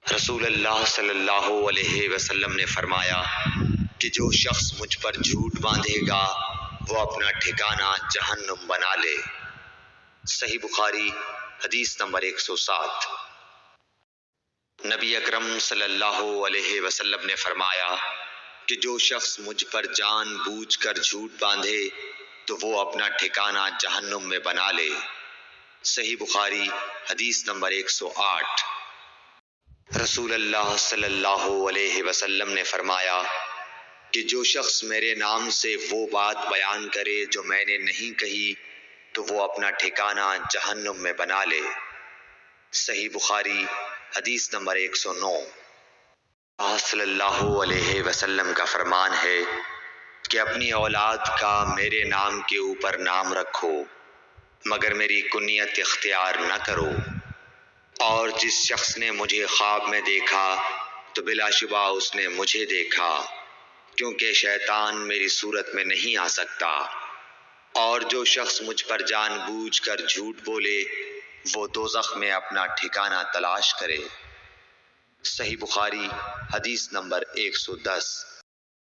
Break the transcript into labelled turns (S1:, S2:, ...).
S1: رسول اللہ صلی اللہ علیہ وسلم نے فرمایا کہ جو شخص مجھ پر جھوٹ باندھے گا وہ اپنا ٹھکانہ جہنم بنا لے۔ صحیح بخاری حدیث نمبر 107۔ نبی اکرم صلی اللہ علیہ وسلم نے فرمایا کہ جو شخص مجھ پر جان بوجھ کر جھوٹ باندھے تو وہ اپنا ٹھکانہ جہنم میں بنا لے۔ صحیح بخاری حدیث نمبر 108۔ رسول اللہ صلی اللہ علیہ وسلم نے فرمایا کہ جو شخص میرے نام سے وہ بات بیان کرے جو میں نے نہیں کہی تو وہ اپنا ٹھکانہ جہنم میں بنا لے۔ صحیح بخاری حدیث نمبر 109۔ آپ صلی اللہ علیہ وسلم کا فرمان ہے کہ اپنی اولاد کا میرے نام کے اوپر نام رکھو مگر میری کنیت اختیار نہ کرو، اور جس شخص نے مجھے خواب میں دیکھا تو بلا شبہ اس نے مجھے دیکھا، کیونکہ شیطان میری صورت میں نہیں آ سکتا، اور جو شخص مجھ پر جان بوجھ کر جھوٹ بولے وہ دوزخ میں اپنا ٹھکانہ تلاش کرے۔ صحیح بخاری حدیث نمبر 110۔